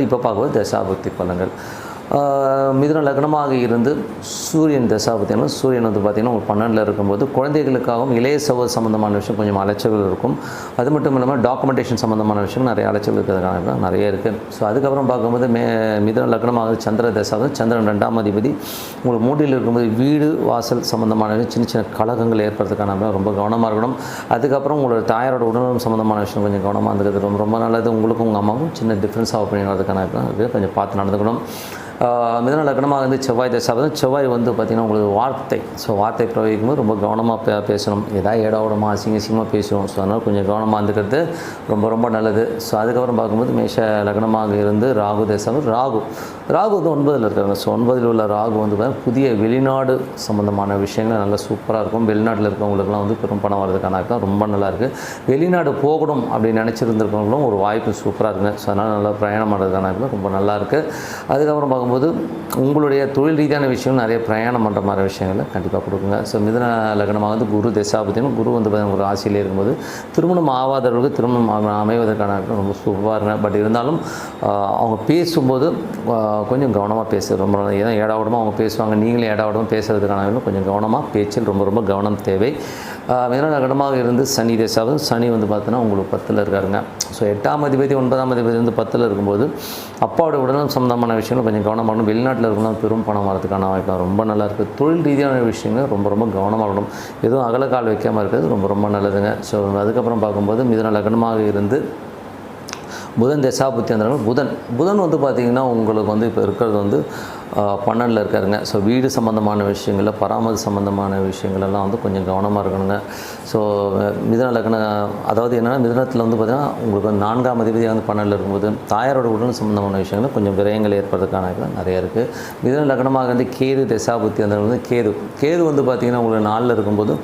இப்போ பார்க்கும்போது தசாபுக்தி பலன்கள். மிதுன லக்னமாக இருந்து சூரியன் தசாபுக்தி, சூரியன் வந்து பார்த்திங்கன்னா ஒரு 12ல் இருக்கும்போது குழந்தைகளுக்காகவும் இளைய சகோதர சம்மந்தமான விஷயம் கொஞ்சம் அலைச்சல்கள் இருக்கும். அது மட்டும் இல்லாமல் டாக்குமெண்டேஷன் சம்மந்தமான விஷயம் நிறைய அலைச்சல் இருக்கிறதுக்கான நிறைய இருக்குது. ஸோ அதுக்கப்புறம் பார்க்கும்போது மிதுன லக்னமாக சந்திர தசாபுக்தி, சந்திரன் 2ஆம் அதிபதி உங்களுக்கு 3ல் இருக்கும்போது வீடு வாசல் சம்மந்தமான சின்ன சின்ன கலகங்கள் ஏற்படுறதுக்கான ரொம்ப கவனமாக இருக்கணும். அதுக்கப்புறம் உங்களோட தாயாரோட உடல்நலம் சம்மந்தமான விஷயம் கொஞ்சம் கவனமாக இருந்துக்கிறது ரொம்ப ரொம்ப நல்லது. உங்களுக்கும் உங்கள் அம்மாவுக்கும் சின்ன டிஃப்ரென்ஸ் ஆகப்படி வரதுக்கான கொஞ்சம் பார்த்து நடந்துக்கணும். மிதுன லக்னமாக வந்து செவ்வாய் தசாபுக்தி, செவ்வாய் வந்து பார்த்திங்கன்னா உங்களுக்கு வார்த்தை, ஸோ வார்த்தை பிரயோகிக்கும்போது ரொம்ப கவனமாக பேசணும். ஏதாவது ஏடாவிடமாக அசிங்கமாக பேசுவோம். ஸோ அதனால் கொஞ்சம் கவனமாக இருந்துக்கிறது ரொம்ப ரொம்ப நல்லது. ஸோ அதுக்கப்புறம் பார்க்கும்போது மேஷ லக்னமாக இருந்து ராகு தசாபுக்தி, ராகு வந்து 9ல் இருக்காங்க. ஸோ 9ல் உள்ள ராகு வந்து பார்த்திங்கன்னா புதிய வெளிநாடு சம்மந்தமான விஷயங்கள் நல்லா சூப்பராக இருக்கும். வெளிநாட்டில் இருக்கவங்களுக்குலாம் வந்து பெரும் பணம் வரதுக்கான ரொம்ப நல்லாயிருக்கு. வெளிநாடு போகணும் அப்படின்னு நினச்சிருந்துருக்கவங்களும் ஒரு வாய்ப்பு சூப்பராக இருக்குங்க. ஸோ அதனால் நல்லா பிரயாணம் பண்ணுறதுக்கான ரொம்ப நல்லாயிருக்கு. அதுக்கப்புறம் பார்க்கும்போது உங்களுடைய தொழில் ரீதியான விஷயம் நிறைய பிரயாணம் பண்ணுற மாதிரி விஷயங்களை கண்டிப்பாக கொடுக்குங்க. ஸோ மிதுன லக்னமாக வந்து குரு தசாபுக்தியும், குரு வந்து ஒரு ராசியிலே இருக்கும்போது திருமணம் ஆகாதவர்களுக்கு திருமணம் அமைவதற்கான ரொம்ப சூப்பராக இருங்க. பட் இருந்தாலும் அவங்க பேசும்போது கொஞ்சம் கவனமாக பேசுகிறது ரொம்ப நல்லது. ஏன்னா ஏடாவிடமாக அவங்க பேசுவாங்க, நீங்களே ஏடாவிடமாக பேசுகிறதுக்கான கொஞ்சம் கவனமாக பேச்சில் ரொம்ப ரொம்ப கவனம் தேவை. மிதுன லக்னமாக இருந்து சனி தசாபுக்தி, சனி வந்து பார்த்தீங்கன்னா உங்களுக்கு 10ல் இருக்காருங்க. ஸோ 8ஆம் அதிபதி 9ஆம் அதிபதி வந்து 10ல் இருக்கும்போது அப்பாவோட உடல்நலம் சம்மந்தமான விஷயங்கள் கொஞ்சம் கவனமாக இருக்கணும். வெளிநாட்டில் இருக்கணும், பெரும் பணம் வரதுக்கான வாய்ப்பு ரொம்ப நல்லாயிருக்கு. தொழில் ரீதியான விஷயங்கள் ரொம்ப ரொம்ப கவனமாக இருக்கணும். எதுவும் அகலக்கால் வைக்காமல் இருக்கிறது ரொம்ப ரொம்ப நல்லதுங்க. ஸோ அதுக்கப்புறம் பார்க்கும்போது மிதுன லக்னமாக இருந்து புதன் தசாபுக்தி அந்த புதன் வந்து பார்த்திங்கன்னா உங்களுக்கு வந்து இப்போ இருக்கிறது வந்து 12ல் இருக்காருங்க. ஸோ வீடு சம்மந்தமான விஷயங்களில் பராமரி சம்மந்தமான விஷயங்களெல்லாம் வந்து கொஞ்சம் கவனமாக இருக்கணுங்க. ஸோ மிதுன லக்னம் அதாவது என்னென்னா மிதுனத்தில் வந்து பார்த்திங்கன்னா உங்களுக்கு 4ஆம் அதிபதியாக வந்து 12ல் இருக்கும்போது தாயாரோட உடல் சம்மந்தமான விஷயங்கள் கொஞ்சம் விரயங்கள் ஏற்படுறதுக்கான நிறைய இருக்குது. மிதுன லக்னமாக வந்து கேது தசாபுக்தி அந்த வந்து கேது வந்து பார்த்திங்கன்னா உங்களுக்கு 4ல் இருக்கும்போது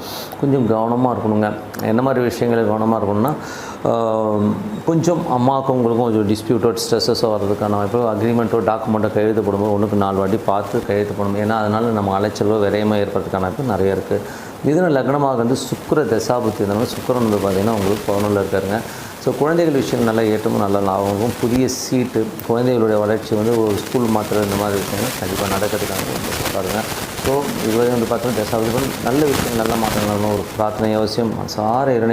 கொஞ்சம் கவனமாக இருக்கணுங்க. என்ன மாதிரி விஷயங்களை கவனமாக இருக்கணும்னா கொஞ்சம் அம்மாவுக்கும் உங்களுக்கும் கொஞ்சம் டிஸ்பியூட்டோ ஸ்ட்ரெஸ்ஸஸோ வர்றதுக்கான வாய்ப்பு, அக்ரிமெண்ட்டோ டாக்குமெண்ட்டோ கையெழுத்து போடும்போது 1க்கு 4 வாட்டி பார்த்து கையெழுத்து போடணும். ஏன்னா அதனால் நம்ம அலைச்சலோ விரயமாக ஏற்படுறதுக்கான வாய்ப்பு நிறைய இருக்குது. மிதுன லக்னமாக வந்து சுக்கிர தசாபுக்தி இருந்தாலும் சுக்கிரன் வந்து பார்த்திங்கன்னா உங்களுக்கு 11ல் இருக்காருங்க. ஸோ குழந்தைகள் விஷயம் நல்லா ஏற்றமும் நல்லா லாபமும், புதிய சீட்டு, குழந்தைகளுடைய வளர்ச்சி வந்து ஒரு ஸ்கூல் மாற்றுறது இந்த மாதிரி விஷயங்கள் கண்டிப்பாக நடக்கிறதுக்கான பாருங்கள். ஸோ இதுவரை வந்து பார்த்தீங்கன்னா தசாபுக்தி நல்ல விஷயம் நல்ல மாற்றங்கள் ஒரு பிரார்த்தனை அவசியம் சார இரணை